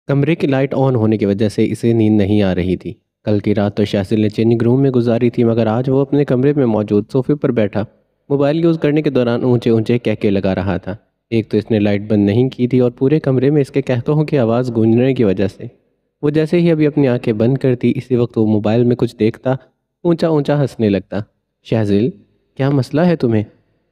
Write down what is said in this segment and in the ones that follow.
کمرے کی light on ہونے کی وجہ سے اسے نیند نہیں آ رہی تھی۔ کل کی رات تو شہزل نے چینجنگ روم میں گزاری تھی، مگر آج وہ اپنے کمرے میں موجود صوفے پر بیٹھا موبائل یوز کرنے کے دوران اونچے اونچے کہکے لگا رہا تھا۔ ایک تو اس نے لائٹ بند نہیں کی تھی اور پورے کمرے میں اس کے کہکہوں کی آواز گونجنے کی وجہ سے وہ جیسے ہی ابھی اپنی آنکھیں بند کرتی اسی وقت وہ موبائل میں کچھ دیکھتا، اونچا اونچا ہنسنے لگتا۔ شہزل، کیا مسئلہ ہے تمہیں؟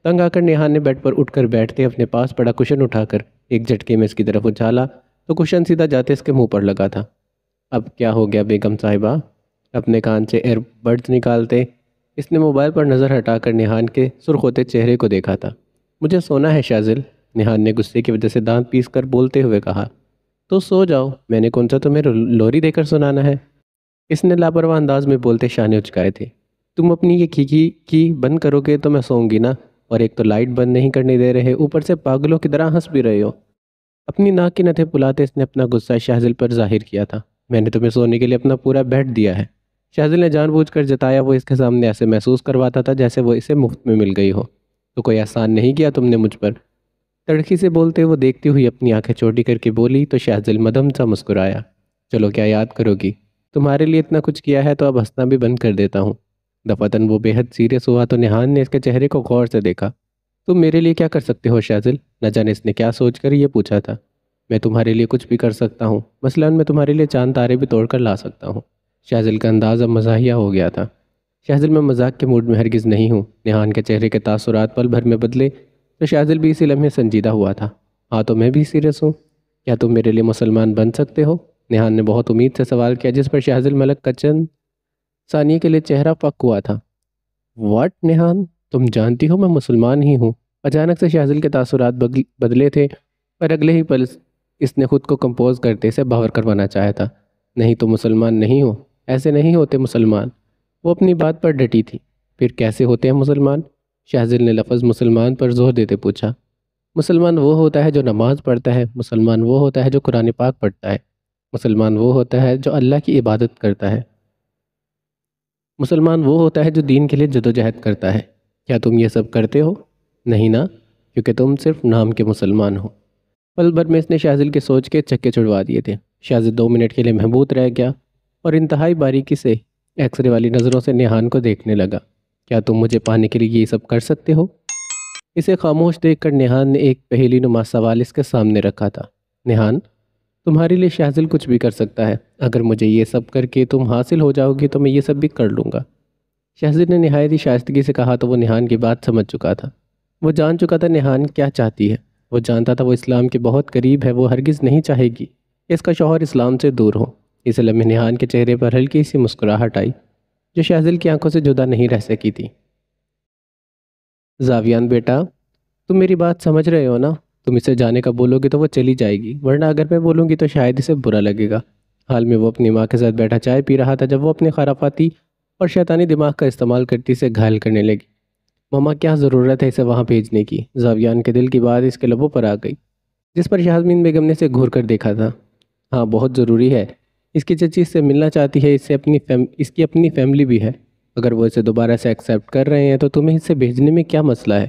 تنگ آ کر نیہا نے بیڈ پر اٹھ کر بیٹھتے اپنے پاس پڑا کشن اٹھا کر ایک جھٹکے میں اس کی طرف اچھالا تو کشن سیدھا جاتے اس کے منہ پر لگا تھا۔ اب کیا ہو گیا بیگم صاحبہ؟ اپنے کان سے ایئر بڈز نکالتے اس نے موبائل پر نظر ہٹا کر نیہان کے سرخ ہوتے چہرے کو دیکھا تھا۔ مجھے سونا ہے شہزل، نیہان نے غصے کی وجہ سے دانت پیس کر بولتے ہوئے کہا۔ تو سو جاؤ، میں نے کون سا تمہیں لوری دے کر سنانا ہے؟ اس نے لاپرواہ انداز میں بولتے شانے اچکائے تھے۔ تم اپنی یہ کھیکی کی بند کرو گے تو میں سوؤں گی نا، اور ایک تو لائٹ بند نہیں کرنے دے رہے، اوپر سے پاگلوں کی طرح ہنس بھی رہے ہو۔ اپنی ناک کی نتھیں پھلاتے اس نے اپنا غصہ شہزل پر ظاہر کیا تھا۔ میں نے تمہیں سونے کے لیے اپنا پورا بیڈ دیا ہے۔ شہزل نے جان بوجھ کر جتایا، وہ اس کے سامنے ایسے محسوس کرواتا تھا جیسے وہ اسے مفت میں مل گئی ہو۔ تو کوئی احسان نہیں کیا تم نے مجھ پر؟ تڑخی سے بولتے وہ دیکھتی ہوئی اپنی آنکھیں چھوٹی کر کے بولی تو شہزل مدھم سا مسکرایا۔ چلو کیا یاد کرو گی؟ تمہارے لیے اتنا کچھ کیا ہے تو اب ہنسنا بھی بند کر دیتا ہوں۔ دفعتاً وہ بے حد سیریس ہوا تو نیہان نے اس کے چہرے کو غور سے دیکھا۔ تم میرے لیے کیا کر سکتے ہو شہزل؟ نہ جانے اس نے کیا سوچ کر یہ پوچھا تھا۔ میں تمہارے لیے کچھ بھی کر سکتا ہوں، مثلاً میں تمہارے لیے چاند تارے بھی توڑ کر لا سکتا ہوں۔ شہزل کا انداز اب مزاحیہ ہو گیا تھا۔ شہزل، میں مذاق کے موڈ میں ہرگز نہیں ہوں۔ نیہان کے چہرے کے تاثرات پل بھر میں بدلے تو شہزل بھی اسی لمحے سنجیدہ ہوا تھا۔ ہاں تو میں بھی سیریس ہوں۔ کیا تم میرے لیے مسلمان بن سکتے ہو؟ نیہان نے بہت امید سے سوال کیا، جس پر شہزل ملک کا چند ثانیے کے لیے چہرہ پک ہوا تھا۔ واٹ نیہان، تم جانتی ہو میں مسلمان ہی ہوں۔ اچانک سے شہزل کے تاثرات بدلے تھے اور اگلے ہی پل اس نے خود کو کمپوز کرتے سے باور کروانا چاہا تھا۔ نہیں تو مسلمان نہیں ہو، ایسے نہیں ہوتے مسلمان۔ وہ اپنی بات پر ڈٹی تھی۔ پھر کیسے ہوتے ہیں مسلمان؟ شہزل نے لفظ مسلمان پر زور دیتے پوچھا۔ مسلمان وہ ہوتا ہے جو نماز پڑھتا ہے، مسلمان وہ ہوتا ہے جو قرآن پاک پڑھتا ہے، مسلمان وہ ہوتا ہے جو اللہ کی عبادت کرتا ہے، مسلمان وہ ہوتا ہے جو دین کے لیے جدوجہد کرتا ہے۔ کیا تم یہ سب کرتے ہو؟ نہیں نا، کیونکہ تم صرف نام کے مسلمان ہو۔ پل بھر میں اس نے شہزل کے سوچ کے چکے چھڑوا دیے تھے۔ شہزل 2 منٹ کے لیے محبوط رہ گیا اور انتہائی باریکی سے ایکس رے والی نظروں سے نیہان کو دیکھنے لگا۔ کیا تم مجھے پانے کے لیے یہ سب کر سکتے ہو؟ اسے خاموش دیکھ کر نیہان نے ایک پہیلی نما سوال اس کے سامنے رکھا تھا۔ نیہان، تمہارے لیے شہزل کچھ بھی کر سکتا ہے۔ اگر مجھے یہ سب کر کے تم حاصل ہو جاؤ گی تو میں یہ سب بھی کر لوں گا۔ شہزل نے نہایت ہی شائستگی سے کہا تو وہ نیہان کی بات سمجھ چکا تھا۔ وہ جان چکا تھا نیہان کیا چاہتی ہے۔ وہ جانتا تھا وہ اسلام کے بہت قریب ہے۔ وہ ہرگز نہیں چاہے گی کہ اس کا شوہر اسلام سے دور ہو۔ اس لمحے نیہان کے چہرے پر ہلکی سی مسکراہٹ آئی جو شہزل کی آنکھوں سے جدا نہیں رہ سکی تھی۔ زاویان بیٹا، تم میری بات سمجھ رہے ہو نا؟ تم اسے جانے کا بولو گے تو وہ چلی جائے گی، ورنہ اگر میں بولوں گی تو شاید اسے برا لگے گا۔ حال میں وہ اپنی ماں کے ساتھ بیٹھا چائے پی رہا تھا جب وہ اپنے خرافاتی اور شیطانی دماغ کا استعمال کرتی اسے گھائل کرنے لگی۔ ماما، کیا ضرورت ہے اسے وہاں بھیجنے کی؟ زاویان کے دل کی بات اس کے لبوں پر آ گئی، جس پر یاسمین بیگم نے اسے گھور کر دیکھا تھا۔ ہاں بہت ضروری ہے، اس کی چچی اس سے ملنا چاہتی ہے، اس کی اپنی فیملی بھی ہے۔ اگر وہ اسے دوبارہ سے ایکسیپٹ کر رہے ہیں تو تمہیں اسے بھیجنے میں کیا مسئلہ ہے؟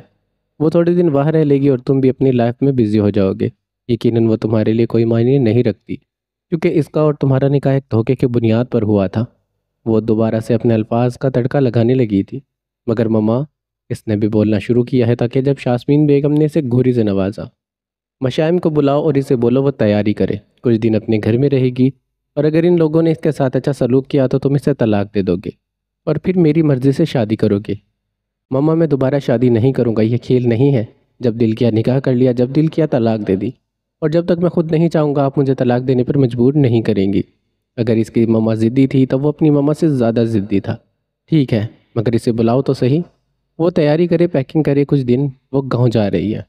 وہ تھوڑے دن باہر رہ لے گی اور تم بھی اپنی لائف میں بزی ہو جاؤ گے۔ یقیناً وہ تمہارے لیے کوئی معنی نہیں رکھتی، کیونکہ اس کا اور تمہارا نکاح ایک دھوکے کی بنیاد پر ہوا تھا۔ وہ دوبارہ سے اپنے الفاظ کا تڑکا لگانے لگی تھی۔ مگر ماما، اس نے بھی بولنا شروع کیا ہے تاکہ جب یاسمین بیگم نے اسے گھوری سے نوازا۔ مشائم کو بلاؤ اور اسے بولو وہ تیاری کرے، کچھ دن اپنے گھر میں رہے گی، اور اگر ان لوگوں نے اس کے ساتھ اچھا سلوک کیا تو تم اسے طلاق دے دو گے اور پھر میری مرضی سے شادی کرو گے۔ ماما، میں دوبارہ شادی نہیں کروں گا، یہ کھیل نہیں ہے۔ جب دل کیا نکاح کر لیا، جب دل کیا طلاق دے دی، اور جب تک میں خود نہیں چاہوں گا آپ مجھے طلاق دینے پر مجبور نہیں کریں گی۔ اگر اس کی ماما ضدی تھی تب وہ اپنی ماما سے زیادہ ضدی تھا۔ ٹھیک ہے، مگر اسے بلاؤ تو صحیح، وہ تیاری کرے، پیکنگ کرے، کچھ دن وہ گاؤں جا رہی ہے۔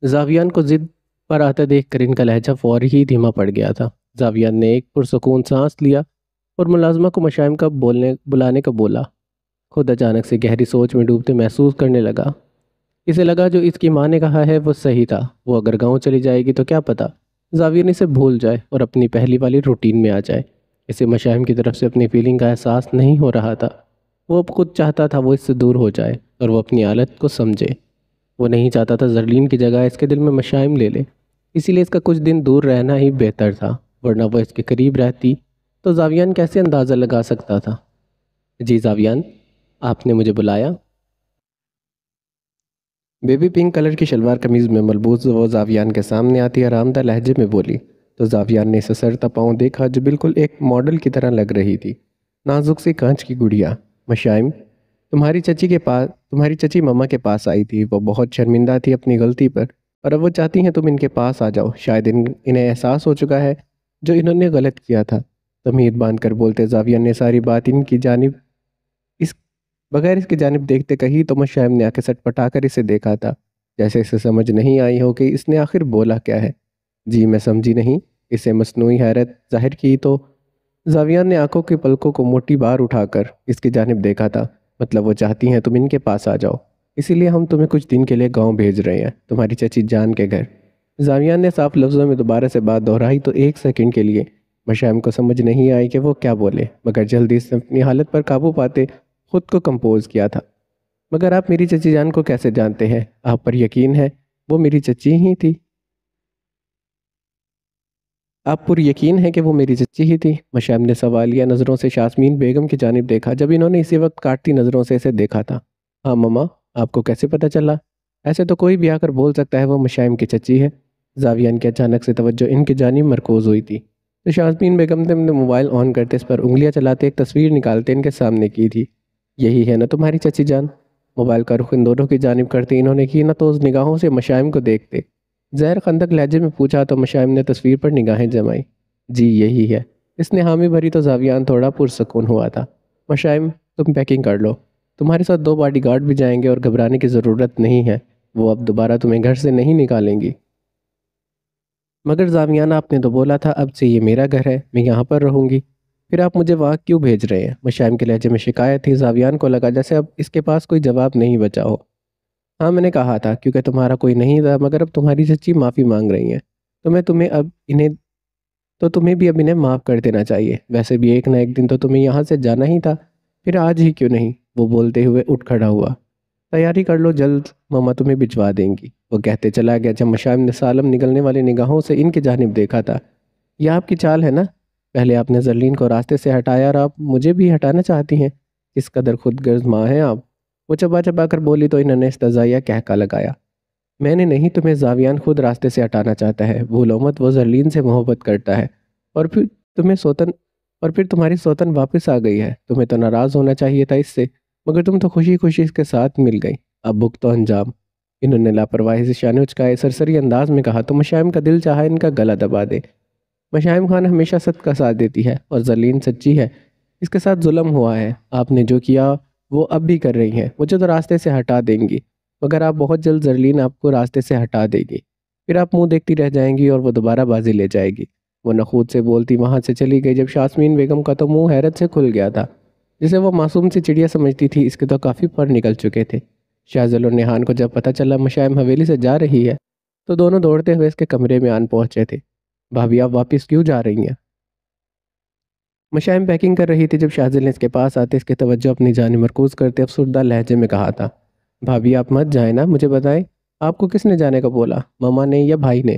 زاویان کو ضد پر آتا دیکھ کر ان کا لہجہ فوری ہی دھیما پڑ گیا تھا۔ زاویان نے ایک پرسکون سانس لیا اور ملازمہ کو مشائم کا بلانے کا بولا۔ خود اچانک سے گہری سوچ میں ڈوبتے محسوس کرنے لگا۔ اسے لگا جو اس کی ماں نے کہا ہے وہ صحیح تھا۔ وہ اگر گاؤں چلی جائے گی تو کیا پتہ زاویان اسے بھول جائے اور اپنی پہلی والی روٹین میں آ جائے۔ اسے مشائم کی طرف سے اپنی فیلنگ کا احساس نہیں ہو رہا تھا۔ وہ اب خود چاہتا تھا وہ اس سے دور ہو جائے اور وہ اپنی حالت کو سمجھے۔ وہ نہیں چاہتا تھا زرلین کی جگہ اس کے دل میں مشائم لے لے۔ اسی لیے اس کا کچھ دن دور رہنا ہی بہتر تھا، ورنہ وہ اس کے قریب رہتی تو زاویان کیسے اندازہ لگا سکتا تھا۔ جی زاویان، آپ نے مجھے بلایا؟ بیبی پنک کلر کی شلوار قمیض میں ملبوس وہ زاویان کے سامنے آتی آرام دہ لہجے میں بولی، تو زاویان نے اسے سر تپاؤں دیکھا جو بالکل ایک ماڈل کی طرح لگ رہی تھی، نازک سی کانچ کی گڑیا۔ مشائم، تمہاری چچی ماما کے پاس آئی تھی، وہ بہت شرمندہ تھی اپنی غلطی پر، اور اب وہ چاہتی ہیں تم ان کے پاس آ جاؤ، شاید انہیں احساس ہو چکا ہے جو انہوں نے غلط کیا تھا۔ تمہید باندھ کر بولتے زاویان نے ساری بات ان کی جانب اس بغیر اس کی جانب دیکھتے کہی، تو مشائم نے آنکھیں سٹ پٹا کر اسے دیکھا تھا، جیسے اسے سمجھ نہیں آئی ہو کہ اس نے آخر بولا کیا ہے۔ جی میں سمجھی نہیں، اسے مصنوعی حیرت ظاہر کی تو زاویان نے آنکھوں کے پلکوں کو موٹی بار اٹھا کر اس کی جانب دیکھا تھا۔ مطلب وہ چاہتی ہیں تم ان کے پاس آ جاؤ، اسی لیے ہم تمہیں کچھ دن کے لیے گاؤں بھیج رہے ہیں، تمہاری چچی جان کے گھر۔ زاویان نے صاف لفظوں میں دوبارہ سے بات دہرائی تو ایک سیکنڈ کے لیے مشائم کو سمجھ نہیں آئی کہ وہ کیا بولے، مگر جلدی سے اپنی حالت پر قابو پاتے خود کو کمپوز کیا تھا۔ مگر آپ میری چچی جان کو کیسے جانتے ہیں؟ آپ پر یقین ہے وہ میری چچی ہی تھی؟ آپ پر یقین ہے کہ وہ میری چچی ہی تھی؟ مشائم نے سوالیہ نظروں سے یاسمین بیگم کی جانب دیکھا جب انہوں نے اسی وقت کاٹتی نظروں سے اسے دیکھا تھا۔ ہاں ماما، آپ کو کیسے پتہ چلا؟ ایسے تو کوئی بھی آ کر بول سکتا ہے وہ مشائم کی چچی ہے۔ زاویان کی اچانک سے توجہ ان کی جانب مرکوز ہوئی تھی، تو یاسمین بیگم نے موبائل آن کرتے اس پر انگلیاں چلاتے ایک تصویر نکالتے ان کے سامنے کی تھی۔ یہی ہے نا تمہاری چچی جان؟ موبائل کا رخ ان دونوں کی جانب کرتے انہوں نے کی، نہ تو اس نگاہوں سے مشائم کو دیکھتے زہر خندق لہجے میں پوچھا، تو مشائم نے تصویر پر نگاہیں جمائی۔ جی یہی ہے۔ اس نے حامی بھری تو زاویان تھوڑا پرسکون ہوا تھا۔ مشائم، تم پیکنگ کر لو، تمہارے ساتھ 2 باڈی گارڈ بھی جائیں گے اور گھبرانے کی ضرورت نہیں ہے، وہ اب دوبارہ تمہیں گھر سے نہیں نکالیں گی۔ مگر زاویان، آپ نے تو بولا تھا اب سے یہ میرا گھر ہے، میں یہاں پر رہوں گی، پھر آپ مجھے وہاں کیوں بھیج رہے ہیں؟ مشائم کے لہجے میں شکایت تھی۔ زاویان کو لگا جیسے اب اس کے پاس کوئی جواب نہیں بچا ہو۔ ہاں میں نے کہا تھا کیونکہ تمہارا کوئی نہیں تھا، مگر اب تمہاری چچی معافی مانگ رہی ہیں تو تمہیں بھی اب انہیں معاف کر دینا چاہیے، ویسے بھی ایک نہ ایک دن تو تمہیں یہاں سے جانا ہی تھا، پھر آج ہی کیوں نہیں؟ وہ بولتے ہوئے اٹھ کھڑا ہوا۔ تیاری کر لو، جلد ماما تمہیں بھجوا دیں گی، وہ کہتے چلا گیا جب مشائم نے سالم نگلنے والی نگاہوں سے ان کی جانب دیکھا تھا۔ یہ آپ کی چال ہے نا، پہلے آپ نے زرلین کو راستے سے ہٹایا اور آپ مجھے بھی ہٹانا چاہتی ہیں، کس قدر خود غرض ماں ہیں آپ۔ وہ چبا چبا کر بولی تو انہوں نے استزائیہ کہکا لگایا۔ میں نے نہیں، تمہیں زاویان خود راستے سے ہٹانا چاہتا ہے، بھولو مت وہ زرلین سے محبت کرتا ہے، اور پھر تمہاری سوتن واپس آ گئی ہے، تمہیں تو ناراض ہونا چاہیے تھا اس سے، مگر تم تو خوشی خوشی اس کے ساتھ مل گئی، اب بک تو انجام۔ انہوں نے لاپرواہی سے شانے اچکائے سرسری انداز میں کہا تو مشائم کا دل چاہا ان کا گلا دبا دے۔ مشائم خان ہمیشہ سچ کا ساتھ دیتی ہے اور زرلین سچی ہے، اس کے ساتھ ظلم ہوا ہے، آپ نے جو کیا وہ اب بھی کر رہی ہیں، مجھے تو راستے سے ہٹا دیں گی، مگر آپ بہت جلد زرلین آپ کو راستے سے ہٹا دے گی، پھر آپ منہ دیکھتی رہ جائیں گی اور وہ دوبارہ بازی لے جائے گی۔ وہ نخوت سے بولتی وہاں سے چلی گئی جب یاسمین بیگم کا تو منہ حیرت سے کھل گیا تھا، جسے وہ معصوم سی چڑیا سمجھتی تھی اس کے تو کافی پر نکل چکے تھے۔ شاذل اور نیہان کو جب پتہ چلا مشائم حویلی سے جا رہی ہے تو دونوں دوڑتے ہوئے اس کے کمرے میں آن پہنچے تھے۔ بھابھی آپ واپس کیوں جا رہی ہیں؟ مشائم پیکنگ کر رہی تھی جب شاذل نے اس کے پاس آتے اس کی توجہ اپنی جانب مرکوز کرتے افسردہ لہجے میں کہا تھا، بھابھی آپ مت جائیں نا، مجھے بتائیں آپ کو کس نے جانے کا بولا، ماما نے یا بھائی نے؟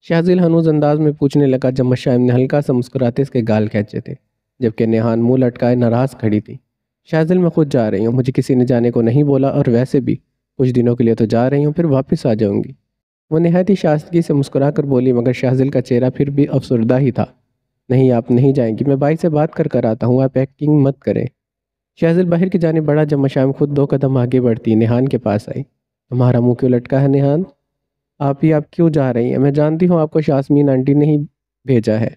شاذل ہنوز انداز میں پوچھنے لگا جب مشائم نے ہلکا سا مسکراتے اس کے گال کھینچے تھے، جبکہ نیہان منہ لٹکائے ناراض کھڑی تھی۔ شاذل میں خود جا رہی ہوں، مجھے کسی نے جانے کو نہیں بولا، اور ویسے بھی کچھ دنوں کے لیے تو جا رہی ہوں، پھر واپس آ جاؤں گی۔ وہ نہایت ہی شائستگی سے مسکرا کر بولی، مگر شاذل کا چہرہ پھر بھی افسردہ ہی تھا۔ نہیں آپ نہیں جائیں گی، میں بھائی سے بات کر آتا ہوں، آپ پیکنگ مت کریں۔ شاذل باہر کی جانب بڑھا جب مشائم خود 2 قدم آگے بڑھتی نیہان کے پاس آئی۔ تمہارا منہ کیوں لٹکا ہے نیہان؟ آپ کیوں جا رہی ہیں؟ میں جانتی ہوں آپ کو یاسمین آنٹی نے ہی بھیجا ہے،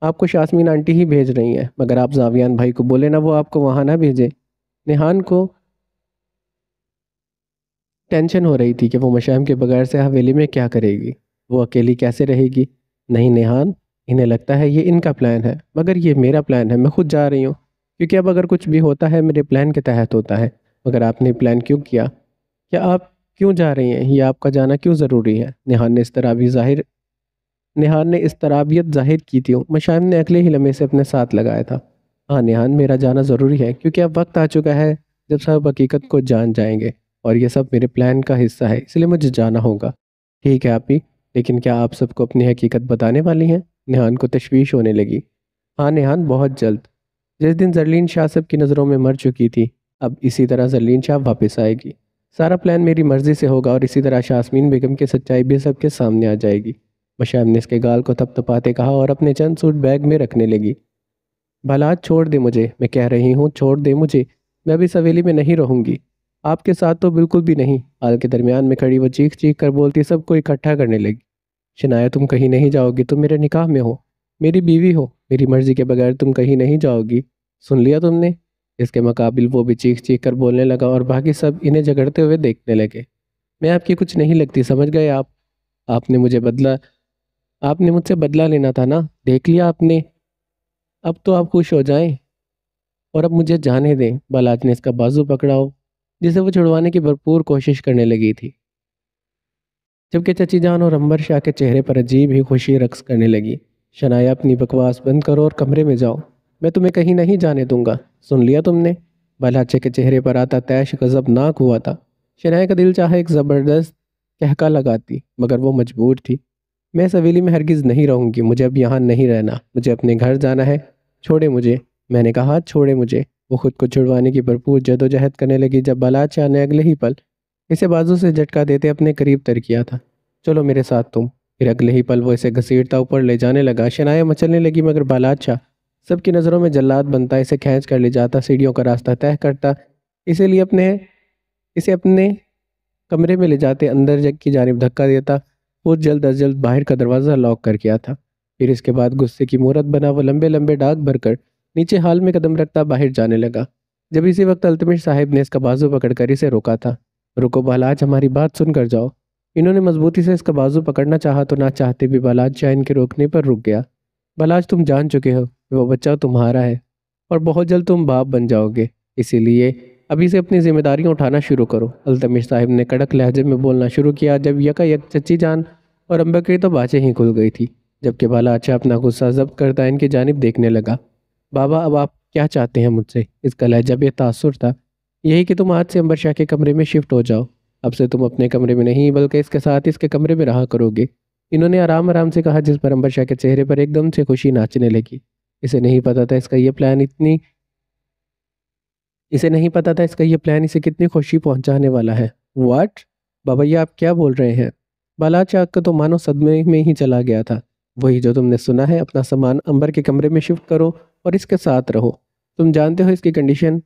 آپ کو یاسمین آنٹی ہی بھیج رہی ہیں، مگر آپ زاویان بھائی کو بولے نا وہ آپ کو وہاں نہ بھیجے۔ نیہان کو ٹینشن ہو رہی تھی کہ وہ مشائم کے بغیر سے حویلی میں کیا کرے گی، وہ اکیلی کیسے رہے گی۔ نہیں نیہان، انہیں لگتا ہے یہ ان کا پلان ہے، مگر یہ میرا پلان ہے، میں خود جا رہی ہوں، کیونکہ اب اگر کچھ بھی ہوتا ہے میرے پلان کے تحت ہوتا ہے۔ مگر آپ نے پلان کیوں کیا؟ کیا آپ کیوں جا رہی ہیں؟ یہ آپ کا جانا کیوں ضروری ہے؟ نیہان نے استرابیت ظاہر کی تھی۔ مشائم نے اگلے ہی لمحے سے اپنے ساتھ لگایا تھا۔ ہاں نیہان، میرا جانا ضروری ہے کیونکہ اب وقت آ چکا ہے جب سب حقیقت کو جان جائیں گے، اور یہ سب میرے پلان کا حصہ ہے، اس لیے مجھے جانا ہوگا۔ ٹھیک ہے آپی، لیکن کیا آپ سب کو اپنی حقیقت بتانے والی ہیں؟ نیہان کو تشویش ہونے لگی۔ ہاں نیہان، بہت جلد۔ جس دن زرلین شاہ سب کی نظروں میں مر چکی تھی، اب اسی طرح زرلین شاہ واپس آئے گی۔ سارا پلان میری مرضی سے ہوگا اور اسی طرح شاسمین بیگم کی سچائی بھی سب کے سامنے آ جائے گی۔ مشام نے اس کے گال کو تپ تپاتے کہا اور اپنے چند سوٹ بیگ میں رکھنے لگی۔ بھلا چھوڑ دے مجھے، میں کہہ رہی ہوں چھوڑ دے مجھے، میں اب اس حویلی میں نہیں رہوں گی۔ آپ کے ساتھ تو بالکل بھی نہیں۔ ہال کے درمیان میں کھڑی وہ چیخ چیخ کر بولتی سب کو اکٹھا کرنے لگی۔ شنایا، تم کہیں نہیں جاؤ گی، تم میرے نکاح میں ہو، میری بیوی ہو، میری مرضی کے بغیر تم کہیں نہیں جاؤ گی، سن لیا تم نے؟ اس کے مقابل وہ بھی چیخ چیخ کر بولنے لگا اور باقی سب انہیں جھگڑتے ہوئے دیکھنے لگے۔ میں آپ کی کچھ نہیں لگتی، سمجھ گئے آپ؟ آپ نے مجھ سے بدلہ لینا تھا نا، دیکھ لیا آپ نے؟ اب تو آپ خوش ہو جائیں اور اب مجھے جانے دیں۔ بالاج نے اس کا بازو پکڑا ہو جسے وہ چھڑوانے کی بھرپور کوشش کرنے لگی تھی، جبکہ چچی جان اور امبر شاہ کے چہرے پر عجیب ہی خوشی رقص کرنے لگی۔ شنایا، اپنی بکواس بند کرو اور کمرے میں جاؤ، میں تمہیں کہیں نہیں جانے دوں گا، سن لیا تم نے؟ بالاچے کے چہرے پر آتا تیش غضبناک ہوا تھا۔ شنایا کا دل چاہے ایک زبردست کہکا لگاتی، مگر وہ مجبور تھی۔ میں اس حویلی میں ہرگز نہیں رہوں گی، مجھے اب یہاں نہیں رہنا، مجھے اپنے گھر جانا ہے، چھوڑے مجھے، میں نے کہا چھوڑے مجھے۔ وہ خود کو چھڑوانے کی بھرپور جدوجہد کرنے لگی جب بالاچا نے اگلے ہی پل اسے بازو سے جھٹکا دیتے اپنے قریب تر کیا تھا۔ چلو میرے ساتھ تم۔ پھر اگلے ہی پل وہ اسے گھسیٹتا اوپر لے جانے لگا۔ شنایا مچلنے لگی مگر بالاچا سب کی نظروں میں جلاد بنتا اسے کھینچ کر لے جاتا، سیڑھیوں کا راستہ طے کرتا، اسے اپنے کمرے میں لے جاتے اندر جگ کی جانب دھکا دیتا۔ وہ جلد از جلد باہر کا دروازہ لاک کر کیا تھا۔ پھر اس کے بعد غصے کی مورت بنا وہ لمبے لمبے ڈاگ بھر کر نیچے ہال میں قدم رکھتا باہر جانے لگا، جب اسی وقت التمش صاحب نے اس کا بازو پکڑ کر اسے روکا تھا۔ رکو بالاج، ہماری بات سن کر جاؤ۔ انہوں نے مضبوطی سے اس کا بازو پکڑنا چاہا تو نہ چاہتے بھی بالاج شاہ ان کے روکنے پر رک گیا۔ بالاج، تم جان چکے ہو کہ وہ بچہ تمہارا ہے اور بہت جلد تم باپ بن جاؤ گے، اسی لیے ابھی سے اپنی ذمہ داریاں اٹھانا شروع کرو۔ التمش صاحب نے کڑک لہجے میں بولنا شروع کیا جب یکا یک چچی جان اور امبا کی تو باتیں ہی کھل گئی تھی، جبکہ بالاج شاہ اپنا غصہ ضبط کرتا ان کی جانب دیکھنے لگا۔ بابا، اب آپ کیا چاہتے ہیں مجھ سے؟ اس کا لہجہ بے تاثر تھا۔ یہی کہ تم آج سے امبر شاہ کے کمرے میں شفٹ ہو جاؤ، اب سے تم اپنے کمرے میں نہیں بلکہ اس کے ساتھ اس کے کمرے میں رہا کرو گے، انہوں نے آرام آرام سے کہا، جس پر امبر شاہ کے چہرے پر ایک دم سے خوشی ناچنے لگی۔ اسے نہیں پتا تھا اس کا یہ پلان اسے کتنی خوشی پہنچانے والا ہے۔ واٹ؟ بابا، یہ آپ کیا بول رہے ہیں؟ بالاج شاہ کا تو مانو صدمے میں ہی چلا گیا تھا۔ وہی جو تم نے سنا ہے، اپنا سامان امبر کے کمرے میں شفٹ کرو اور اس کے ساتھ رہو۔ تم جانتے ہو اس کی کنڈیشن،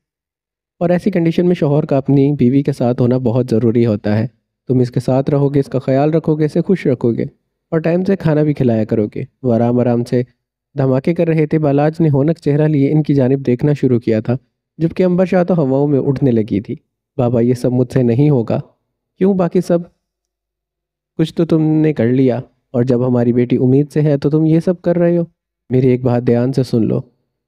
اور ایسی کنڈیشن میں شوہر کا اپنی بیوی کے ساتھ ہونا بہت ضروری ہوتا ہے۔ تم اس کے ساتھ رہو گے، اس کا خیال رکھو گے، اسے خوش رکھو گے اور ٹائم سے کھانا بھی کھلایا کرو گے۔ وہ آرام آرام سے دھماکے کر رہے تھے۔ بالاج نے ہونک چہرہ لیے ان کی جانب دیکھنا شروع کیا تھا، جبکہ امبر شاہ تو ہواؤں میں اڑنے لگی تھی۔ بابا، یہ سب مجھ سے نہیں ہوگا۔ کیوں؟ باقی سب کچھ تو تم نے کر لیا، اور جب ہماری بیٹی امید سے ہے تو تم یہ سب کر رہے ہو۔ میری ایک بات دھیان سے سن لو،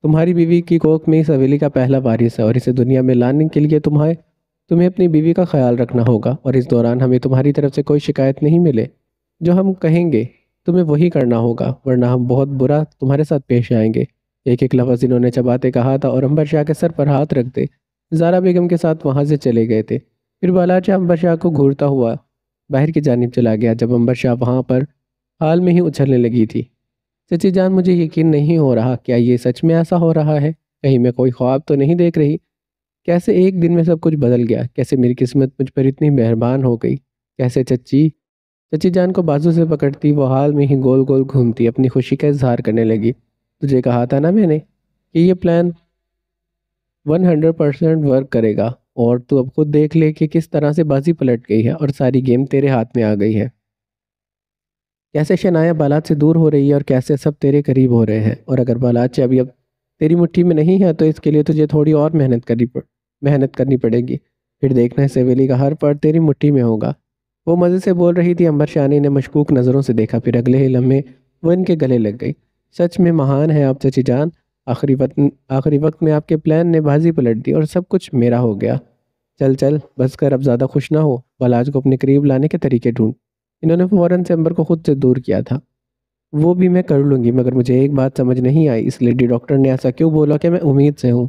تمہاری بیوی کی کوکھ میں اس حویلی کا پہلا وارث ہے اور اسے دنیا میں لانے کے لیے تمہیں اپنی بیوی کا خیال رکھنا ہوگا، اور اس دوران ہمیں تمہاری طرف سے کوئی شکایت نہیں ملے۔ جو ہم کہیں گے تمہیں وہی کرنا ہوگا، ورنہ ہم بہت برا تمہارے ساتھ پیش آئیں گے۔ ایک ایک لفظ انہوں نے چباتے کہا تھا اور امبر شاہ کے سر پر ہاتھ رکھتے زارا بیگم کے ساتھ وہاں سے چلے گئے تھے۔ پھر بالاچا امبر شاہ کو گھورتا ہوا باہر کی جانب چلا گیا، جب امبر شاہ وہاں پر حال میں ہی اچھلنے لگی تھی۔ چچی جان، مجھے یقین نہیں ہو رہا، کیا یہ سچ میں ایسا ہو رہا ہے؟ کہیں میں کوئی خواب تو نہیں دیکھ رہی؟ کیسے ایک دن میں سب کچھ بدل گیا، کیسے میری قسمت مجھ پر اتنی مہربان ہو گئی، کیسے چچی جان کو بازو سے پکڑتی وہ حال میں ہی گول گول گھومتی اپنی خوشی کا اظہار کرنے لگی۔ تجھے کہا تھا نا میں نے کہ یہ پلان 100% ورک کرے گا، اور تو اب خود دیکھ لے کہ کس طرح سے بازی پلٹ گئی ہے اور ساری گیم تیرے ہاتھ میں آ گئی ہے۔ کیسے شنایا بالاج سے دور ہو رہی ہے اور کیسے سب تیرے قریب ہو رہے ہیں، اور اگر بالاج اب تیری مٹھی میں نہیں ہے تو اس کے لیے تجھے تھوڑی اور محنت کرنی پڑے گی۔ پھر دیکھنا ہے سیویلی کا ہر پرت تیری مٹھی میں ہوگا۔ وہ مزے سے بول رہی تھی۔ امبر شاہ نے مشکوک نظروں سے دیکھا، پھر اگلے ہی لمحے وہ ان کے گلے لگ گئی۔ سچ میں مہان ہے آپ چچی جان، آخری وقت میں آپ کے پلان نے بازی پلٹ دی اور سب کچھ میرا ہو گیا۔ چل بس کر، اب زیادہ خوش نہ ہو، بالاج کو اپنے قریب لانے کے طریقے ڈھونڈ۔ انہوں نے فوراً سے امبر کو خود سے دور کیا تھا۔ وہ بھی میں کر لوں گی، مگر مجھے ایک بات سمجھ نہیں آئی، اس لیڈی ڈاکٹر نے ایسا کیوں بولا کہ میں امید سے ہوں؟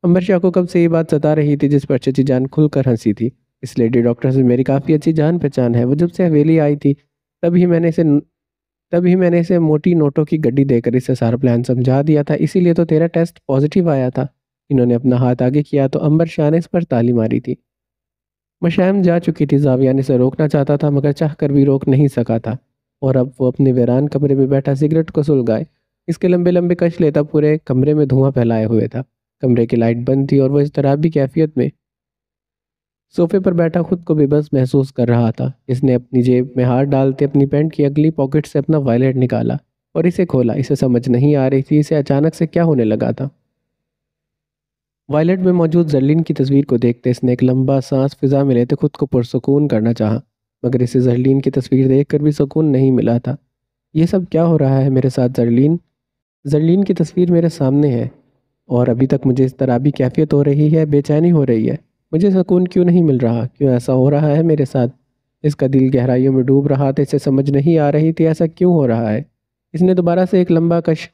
امبر شاہ کو کب سے یہ بات ستا رہی تھی، جس پر چچی جان کھل کر ہنسی تھی۔ اس لیڈی ڈاکٹر سے میری کافی اچھی جان پہچان ہے، وہ جب سے حویلی آئی تھی تب ہی میں نے اسے موٹی نوٹوں کی گڈی دے کر اسے سارا پلان سمجھا دیا تھا، اسی لیے تو تیرا ٹیسٹ پازیٹیو آیا تھا۔ انہوں نے اپنا ہاتھ آگے کیا تو امبر شاہ نے اس پر تالی ماری تھی۔ مشائم جا چکی تھی، زاویہ نے اسے روکنا چاہتا تھا مگر چاہ کر بھی روک نہیں سکا تھا، اور اب وہ اپنے ویران کمرے میں بیٹھا سگریٹ کو سلگائے اس کے لمبے لمبے کش لیتا پورے کمرے میں دھواں پھیلائے ہوئے تھا۔ کمرے کی لائٹ بند تھی اور وہ اضطرابی کیفیت میں صوفے پر بیٹھا خود کو بے بس محسوس کر رہا تھا۔ اس نے اپنی جیب میں ہاتھ ڈالتے اپنی پینٹ کی اگلی پاکٹ سے اپنا وائلیٹ نکالا اور اسے کھولا۔ اسے سمجھ نہیں آ رہی تھی اسے اچانک سے کیا ہونے لگا تھا۔ وائلیٹ میں موجود زرلین کی تصویر کو دیکھتے اس نے ایک لمبا سانس فضا میں لیتے خود کو پرسکون کرنا چاہا، مگر اسے زرلین کی تصویر دیکھ کر بھی سکون نہیں ملا تھا۔ یہ سب کیا ہو رہا ہے میرے ساتھ زرلین؟ زرلین کی تصویر میرے سامنے ہے اور ابھی تک مجھے اس طرح بھی کیفیت ہو رہی ہے، بے چینی ہو رہی ہے۔ مجھے سکون کیوں نہیں مل رہا؟ کیوں ایسا ہو رہا ہے میرے ساتھ؟ اس کا دل گہرائیوں میں ڈوب رہا تھا، اسے سمجھ نہیں آ رہی تھی ایسا کیوں ہو رہا ہے۔ اس نے دوبارہ سے ایک لمبا کش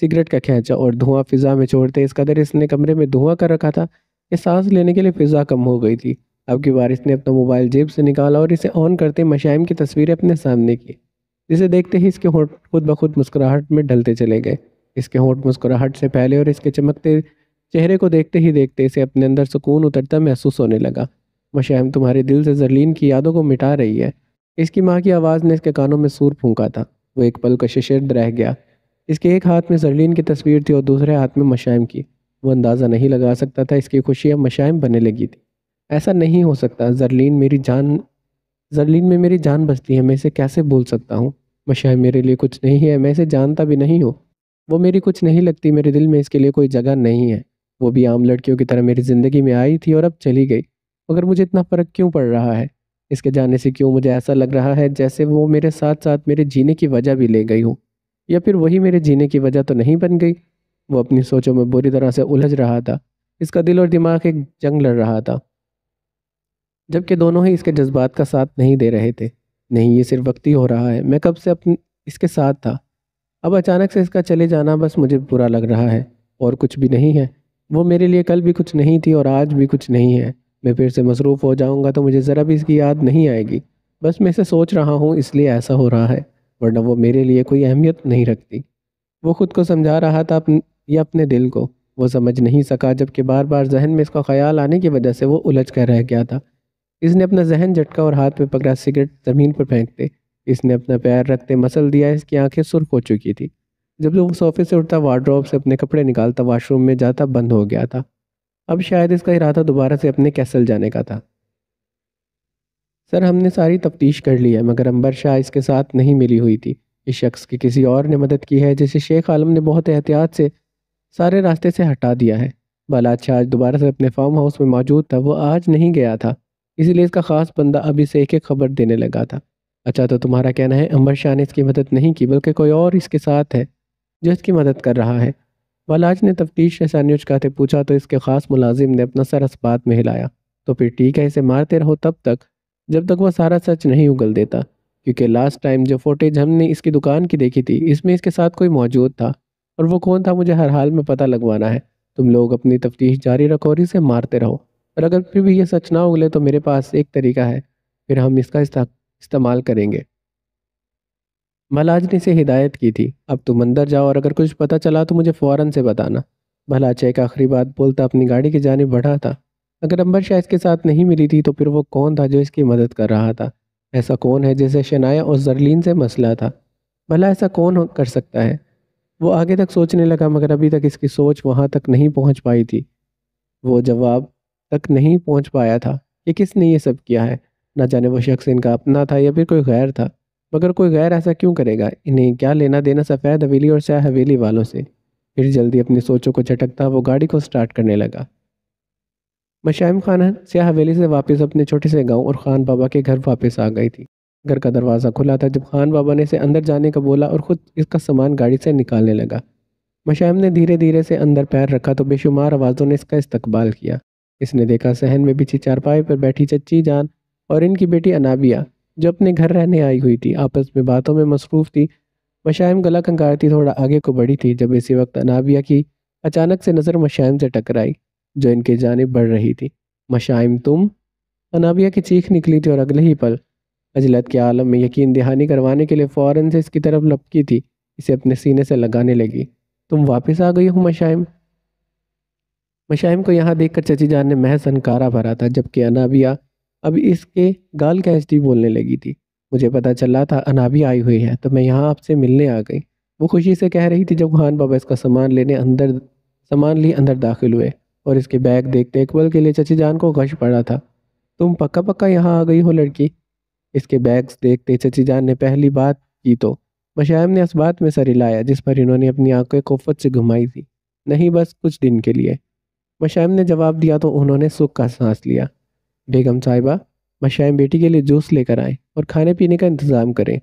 سگریٹ کا کھینچا اور دھواں فضا میں چھوڑتے اس قدر اس نے کمرے میں دھواں کر رکھا تھا کہ سانس لینے کے لیے فضا کم ہو گئی تھی۔ اب کی بار اس نے اپنا موبائل جیب سے نکالا اور اسے آن کرتے مشائم کی تصویریں اپنے سامنے کی، جسے دیکھتے ہی اس کے ہونٹ خود بخود مسکراہٹ میں ڈھلتے چلے گئے۔ اس کے ہونٹ مسکراہٹ سے پہلے اور اس کے چمکتے چہرے کو دیکھتے ہی دیکھتے اسے اپنے اندر سکون اترتا محسوس ہونے لگا۔ مشائم تمہارے دل سے زرلین کی یادوں کو مٹا رہی ہے، اس کی ماں کی آواز نے اس کے کانوں میں سور پھونکا تھا۔ وہ ایک پل کا ششرد رہ گیا۔ اس کے ایک ہاتھ میں زرلین کی تصویر تھی اور دوسرے ہاتھ میں مشائم کی۔ وہ اندازہ نہیں لگا سکتا تھا اس کی خوشی اب مشائم بننے لگی تھی۔ ایسا نہیں ہو سکتا، زرلین میں میری جان بستی ہے، میں اسے کیسے بھول سکتا ہوں؟ مشائم میرے لیے کچھ نہیں ہے، میں اسے جانتا بھی نہیں ہوں۔ وہ میری کچھ نہیں لگتی، میرے دل میں اس کے لیے کوئی جگہ نہیں ہے۔ وہ بھی عام لڑکیوں کی طرح میری زندگی میں آئی تھی اور اب چلی گئی، مگر مجھے اتنا فرق کیوں پڑ رہا ہے؟ اس کے جانے سے کیوں مجھے ایسا لگ رہا ہے جیسے وہ میرے ساتھ ساتھ میرے جینے کی وجہ بھی لے گئی ہوں، یا پھر وہی میرے جینے کی وجہ تو نہیں بن گئی؟ وہ اپنی سوچوں میں بری طرح سے الجھ رہا تھا۔ اس کا دل اور دماغ ایک جنگ لڑ رہا تھا، جبکہ دونوں ہی اس کے جذبات کا ساتھ نہیں دے رہے تھے۔ نہیں، یہ صرف وقتی ہو رہا ہے، میں کب سے اس کے ساتھ تھا۔ اب اچانک سے اس کا چلے جانا بس مجھے برا لگ رہا ہے، اور کچھ بھی نہیں ہے۔ وہ میرے لیے کل بھی کچھ نہیں تھی اور آج بھی کچھ نہیں ہے۔ میں پھر سے مصروف ہو جاؤں گا تو مجھے ذرا بھی اس کی یاد نہیں آئے گی۔ بس میں اسے سوچ رہا ہوں اس لیے ایسا ہو رہا ہے، ورنہ وہ میرے لیے کوئی اہمیت نہیں رکھتی۔ وہ خود کو سمجھا رہا تھا یا اپنے دل کو، وہ سمجھ نہیں سکا، جبکہ بار بار ذہن میں اس کا خیال آنے کی وجہ سے وہ الجھ کر رہ گیا تھا۔ اس نے اپنا ذہن جھٹکا اور ہاتھ میں پکڑا سگریٹ زمین پر پھینکتے اس نے اپنا پیر رکھتے مسل دیا۔ اس کی آنکھیں سرخ ہو چکی تھی۔ جب وہ صوفے سے اٹھتا، وارڈروب سے اپنے کپڑے نکالتا، واش روم میں جاتا، بند ہو گیا تھا۔ اب شاید اس کا ارادہ دوبارہ سے اپنے کیسل جانے کا تھا۔ سر، ہم نے ساری تفتیش کر لی ہے، مگر امبر شاہ اس کے ساتھ نہیں ملی ہوئی تھی۔ اس شخص کی کسی اور نے مدد کی ہے جسے شیخ عالم نے بہت احتیاط سے سارے راستے سے ہٹا دیا ہے۔ بالات شاہ آج دوبارہ سے اپنے فارم ہاؤس میں موجود تھا، وہ آج نہیں گیا تھا، اسی لیے اس کا خاص بندہ اب اسے ایک ایک خبر دینے لگا تھا۔ اچھا، تو تمہارا کہنا ہے امبر شاہ نے اس کی مدد نہیں کی بلکہ کوئی اور اس کے ساتھ ہے جو اس کی مدد کر رہا ہے؟ بالاج نے تفتیش سے سانیہ اچکاتے پوچھا تو اس کے خاص ملازم نے اپنا سر اس بات میں ہلایا۔ تو پھر ٹھیک ہے، اسے مارتے رہو تب تک جب تک وہ سارا سچ نہیں اگل دیتا، کیونکہ لاسٹ ٹائم جو فوٹیج ہم نے اس کی دکان کی دیکھی تھی اس میں اس کے ساتھ کوئی موجود تھا، اور وہ کون تھا مجھے ہر حال میں پتہ لگوانا ہے۔ تم لوگ اپنی تفتیش جاری رکھو اور اسے مارتے رہو، اور اگر پھر بھی یہ سچ نہ اگلے تو میرے پاس ایک طریقہ ہے، پھر ہم اس کا استعمال کریں گے۔ ملاج نے اسے ہدایت کی تھی، اب تم اندر جاؤ اور اگر کچھ پتہ چلا تو مجھے فوراً سے بتانا۔ بھلاچہ ایک آخری بات بولتا اپنی گاڑی کی جانب بڑھا تھا۔ اگر امبر شاہ اس کے ساتھ نہیں ملی تھی تو پھر وہ کون تھا جو اس کی مدد کر رہا تھا؟ ایسا کون ہے جیسے شنایا اور زرلین سے مسئلہ تھا؟ بھلا ایسا کون کر سکتا ہے؟ وہ آگے تک سوچنے لگا، مگر ابھی تک اس کی سوچ وہاں تک نہیں پہنچ پائی تھی۔ وہ جواب تک نہیں پہنچ پایا تھا کہ کس نے یہ سب کیا ہے۔ نہ جانے وہ شخص ان کا اپنا تھا یا پھر کوئی غیر تھا، مگر کوئی غیر ایسا کیوں کرے گا؟ انہیں کیا لینا دینا سفید حویلی اور سیاہ حویلی والوں سے؟ پھر جلدی اپنی سوچوں کو جھٹکتا وہ گاڑی کو سٹارٹ کرنے لگا۔ مشائم خانہ سیاہ حویلی سے واپس اپنے چھوٹے سے گاؤں اور خان بابا کے گھر واپس آ گئی تھی۔ گھر کا دروازہ کھلا تھا جب خان بابا نے اسے اندر جانے کا بولا اور خود اس کا سامان گاڑی سے نکالنے لگا۔ مشائم نے دھیرے دھیرے سے اندر پیر رکھا تو بے شمار آوازوں نے اس کا استقبال کیا۔ اس نے دیکھا صحن میں بچھی چارپائی پر بیٹھی چچی جان اور ان کی بیٹی انابیہ جو اپنے گھر رہنے آئی ہوئی تھی، آپس میں باتوں میں مصروف تھی۔ مشائم گلا کنکارتی تھوڑا آگے کو بڑھی تھی جب اسی وقت انابیہ کی اچانک سے نظر مشائم سے ٹکرائی جو ان کی جانب بڑھ رہی تھی۔ مشائم، تم؟ انابیہ کی چیخ نکلی تھی اور اگلے ہی پل عجلت کے عالم میں یقین دہانی کروانے کے لیے فوراً سے اس کی طرف لپکی تھی، اسے اپنے سینے سے لگانے لگی۔ تم واپس آ گئی ہو مشائم؟ مشائم کو یہاں دیکھ کر چچی جان نے محض انکارہ بھرا تھا، جبکہ انابیہ اب اس کے گال کھینچتی بولنے لگی تھی۔ مجھے پتا چلا تھا انابیہ آئی ہوئی ہے تو میں یہاں آپ سے ملنے آ گئی، وہ خوشی سے کہہ رہی تھی جب خان بابا اس کا سامان لیے اندر داخل ہوئے اور اس کے بیگ دیکھتے اقبال کے لیے چچی جان کو غش پڑا تھا۔ تم پکا پکا یہاں آ گئی ہو لڑکی؟ اس کے بیگز دیکھتے چچی جان نے پہلی بات کی تو مشائم نے اس بات میں سر ہلایا جس پر انہوں نے اپنی آنکھیں کوفت سے گھمائی تھی۔ نہیں، بس کچھ دن کے لیے، مشائم نے جواب دیا تو انہوں نے سکھ کا سانس لیا۔ بیگم صاحبہ، مشائم بیٹی کے لیے جوس لے کر آئیں اور کھانے پینے کا انتظام کریں۔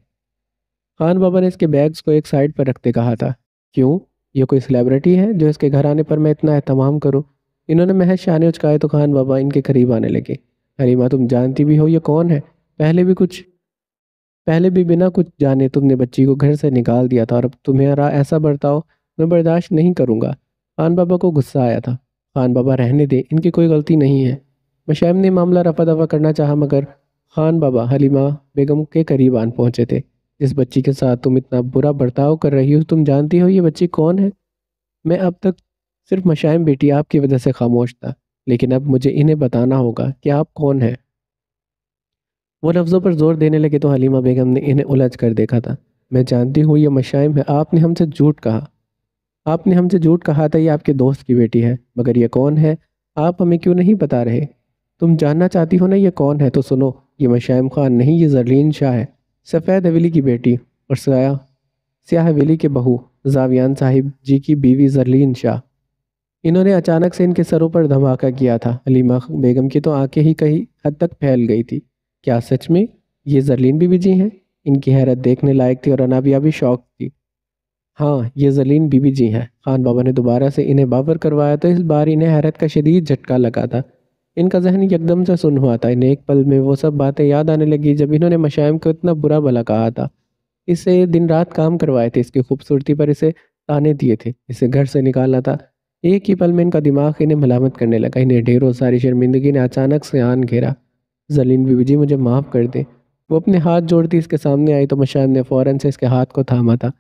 خان بابا نے اس کے بیگز کو ایک سائڈ پر رکھتے کہا تھا۔ کیوں؟ یہ کوئی سیلیبریٹی ہے جو اس کے گھر آنے پر میں اتنا اہتمام کروں؟ انہوں نے محض شانے اچکائے تو خان بابا ان کے قریب آنے لگے۔ حلیمہ، تم جانتی بھی ہو یہ کون ہے؟ پہلے بھی بنا کچھ جانے تم نے بچی کو گھر سے نکال دیا تھا اور اب تمہارا ایسا برتاؤ میں برداشت نہیں کروں گا۔ خان بابا کو غصہ آیا تھا۔ خان بابا، رہنے دے، ان کی کوئی غلطی نہیں ہے۔ مشائم نے معاملہ رفع دفع کرنا چاہا مگر خان بابا حلیمہ بیگم کے قریب آن پہنچے تھے۔ جس بچی کے ساتھ تم اتنا برا برتاؤ کر رہی ہو، تم جانتی ہو یہ بچی کون ہے؟ میں اب تک صرف مشائم بیٹی آپ کی وجہ سے خاموش تھا، لیکن اب مجھے انہیں بتانا ہوگا کہ آپ کون ہیں۔ وہ لفظوں پر زور دینے لگے تو حلیمہ بیگم نے انہیں الجھ کر دیکھا تھا۔ میں جانتی ہوں یہ مشائم ہے، آپ نے ہم سے جھوٹ کہا تھا یہ آپ کے دوست کی بیٹی ہے، مگر یہ کون ہے آپ ہمیں کیوں نہیں بتا رہے؟ تم جاننا چاہتی ہو نا یہ کون ہے؟ تو سنو، یہ مشائم خان نہیں، یہ زرلین شاہ ہے، سفید حویلی کی بیٹی اور سیاہ حویلی کے بہو زاویان صاحب جی کی بیوی زرلین شاہ۔ انہوں نے اچانک سے ان کے سروں پر دھماکہ کیا تھا۔ حلیمہ بیگم کی تو آنکھیں ہی کئی حد تک پھیل گئی تھی۔ کیا سچ میں یہ زرلین بی بی جی ہیں؟ ان کی حیرت دیکھنے لائق تھی اور انابیہ بھی شوق تھی۔ ہاں، یہ زرلین بی بی جی ہیں۔ خان بابا نے دوبارہ سے انہیں باور کروایا تو اس بار انہیں حیرت کا شدید جھٹکا لگا تھا۔ ان کا ذہن یکدم سے سن ہوا تھا۔ انہیں ایک پل میں وہ سب باتیں یاد آنے لگی جب انہوں نے مشائم کو اتنا برا بھلا کہا تھا، اسے دن رات کام کروائے تھے، اس کی خوبصورتی پر اسے تانے دیے تھے، اسے گھر سے نکالا تھا۔ ایک ہی پل میں ان کا دماغ انہیں ملامت کرنے لگا۔ انہیں ڈھیروں ساری شرمندگی نے اچانک سے آن گھیرا۔ زرلین بی بی جی، مجھے معاف کر دیں۔ وہ اپنے ہاتھ جوڑتی اس کے سامنے آئی تو مشائم نے فوراً سے اس کے ہاتھ کو تھاما تھا۔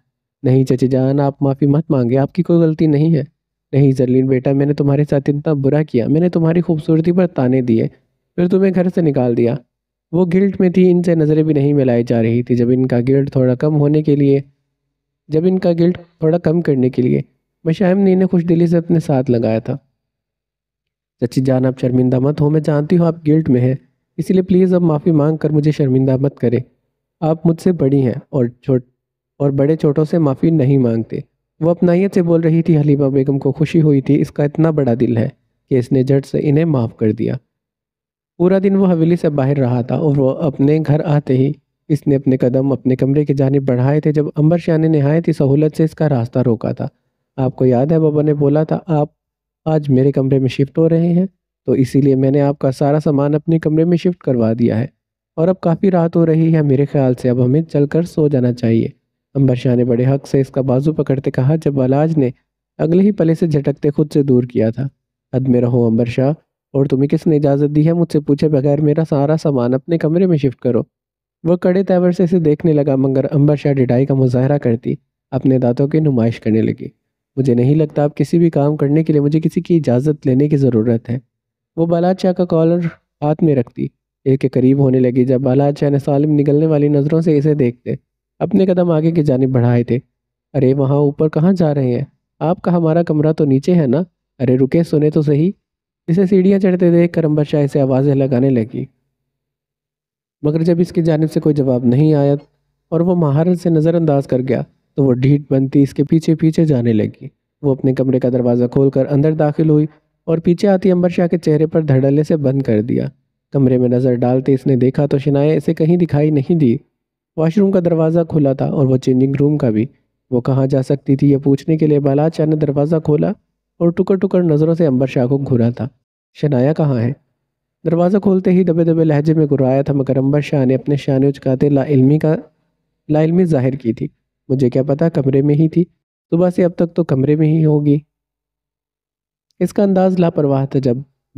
نہیں چچی جان، آپ معافی مت مانگے، آپ کی کوئی غلطی نہیں ہے۔ نہیں زرلین بیٹا، میں نے تمہارے ساتھ اتنا برا کیا، میں نے تمہاری خوبصورتی پر تانے دیے، پھر تمہیں گھر سے نکال دیا۔ وہ گلٹ میں تھی، ان سے نظریں بھی نہیں ملائی جا رہی تھی۔ جب ان کا گلٹ تھوڑا کم کرنے کے لیے مشائم نے انہیں خوش دلی سے اپنے ساتھ لگایا تھا۔ چچی جان، آپ شرمندہ مت ہو، میں جانتی ہوں آپ گلٹ میں ہیں، اسی لیے پلیز اب معافی مانگ کر مجھے شرمندہ مت کریں۔ آپ مجھ سے بڑی ہیں اور بڑے چھوٹوں سے معافی نہیں مانگتے۔ وہ اپنائیت سے بول رہی تھی۔ حلیمہ بیگم کو خوشی ہوئی تھی، اس کا اتنا بڑا دل ہے کہ اس نے جھٹ سے انہیں معاف کر دیا۔ پورا دن وہ حویلی سے باہر رہا تھا اور وہ اپنے گھر آتے ہی اس نے اپنے قدم اپنے کمرے کی جانب بڑھائے تھے جب انبر شاہ نے نہایت ہی سہولت سے اس کا راستہ روکا تھا۔ آپ کو یاد ہے بابا نے بولا تھا آپ آج میرے کمرے میں شفٹ ہو رہے ہیں، تو اسی لیے میں نے آپ کا سارا سامان اپنے کمرے میں شفٹ کروا دیا ہے، اور اب کافی رات ہو رہی ہے، میرے خیال سے اب ہمیں چل کر سو جانا چاہیے۔ انبر شاہ نے بڑے حق سے اس کا بازو پکڑتے کہا جب بالاج نے اگلے ہی پلے سے جھٹکتے خود سے دور کیا تھا۔ حد میں رہو انبر شاہ، اور تمہیں کس نے اجازت دی ہے مجھ سے پوچھے بغیر میرا سارا سامان اپنے کمرے میں شفٹ کرو؟ وہ کڑے تیور سے اسے دیکھنے لگا مگر انبر شاہ ڈھٹائی کا مظاہرہ کرتی اپنے دانتوں کی نمائش کرنے لگی۔ مجھے نہیں لگتا اب کسی بھی کام کرنے کے لیے مجھے کسی کی اجازت لینے کی ضرورت ہے۔ وہ بالاج شاہ کا کالر ہاتھ میں رکھتی ایک کے قریب ہونے لگی جب بالاج شاہ نے سالم نگلنے والی نظروں سے اسے دیکھتے اپنے قدم آگے کی جانب بڑھائے تھے۔ ارے وہاں اوپر کہاں جا رہے ہیں آپ؟ کا ہمارا کمرہ تو نیچے ہے نا؟ ارے رکے، سنے تو صحیح۔ اسے سیڑھیاں چڑھتے دیکھ کر انبر شاہ اسے آوازیں لگانے لگی مگر جب اس کی جانب سے کوئی جواب نہیں آیا اور وہ مہارت سے نظر انداز کر گیا تو وہ ڈھیٹ بنتی اس کے پیچھے پیچھے جانے لگی۔ وہ اپنے کمرے کا دروازہ کھول کر اندر داخل ہوئی اور پیچھے آتی انبر شاہ کے چہرے پر دھڑلے سے بند کر دیا۔ کمرے میں نظر ڈالتے اس نے دیکھا تو شنایا اسے کہیں دکھائی نہیں دی۔ واش روم کا دروازہ کھلا تھا اور وہ چینجنگ روم کا بھی۔ وہ کہاں جا سکتی تھی یہ پوچھنے کے لیے بالاج شاہ نے دروازہ کھولا اور ٹکر ٹکر نظروں سے انبر شاہ کو گھورا تھا۔ شنایا کہاں ہے؟ دروازہ کھولتے ہی دبے دبے لہجے میں گرایا تھا مگر انبر شاہ نے اپنے شانے اچکاتے لا علمی ظاہر کی تھی۔ مجھے کیا پتا، کمرے میں ہی تھی، صبح سے اب تک تو کمرے میں ہی ہوگی۔ اس کا انداز لاپرواہ تھا۔ جب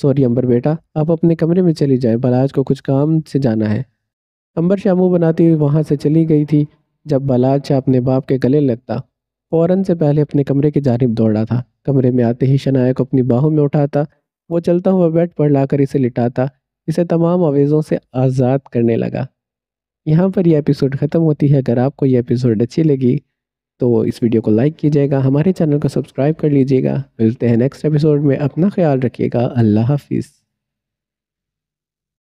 سوری امبر بیٹا، آپ اپنے کمرے میں چلی جائیں، بلاج کو کچھ کام سے جانا ہے۔ امبر شاہ منہ بناتی ہوئی وہاں سے چلی گئی تھی جب بلاج شاہ اپنے باپ کے گلے لگتا فوراً سے پہلے اپنے کمرے کی جانب دوڑا تھا۔ کمرے میں آتے ہی شنایا کو اپنی باہوں میں اٹھاتا، وہ چلتا ہوا بیڈ پر لا کر اسے لٹاتا، اسے تمام آویزوں سے آزاد کرنے لگا۔ یہاں پر یہ ایپیسوڈ ختم ہوتی ہے۔ اگر آپ کو یہ ایپیسوڈ اچھی لگی تو اس ویڈیو کو لائک کیجیے گا، ہمارے چینل کو سبسکرائب کر لیجیے گا۔ ملتے ہیں نیکسٹ ایپیسوڈ میں، اپنا خیال رکھیے گا، اللہ حافظ۔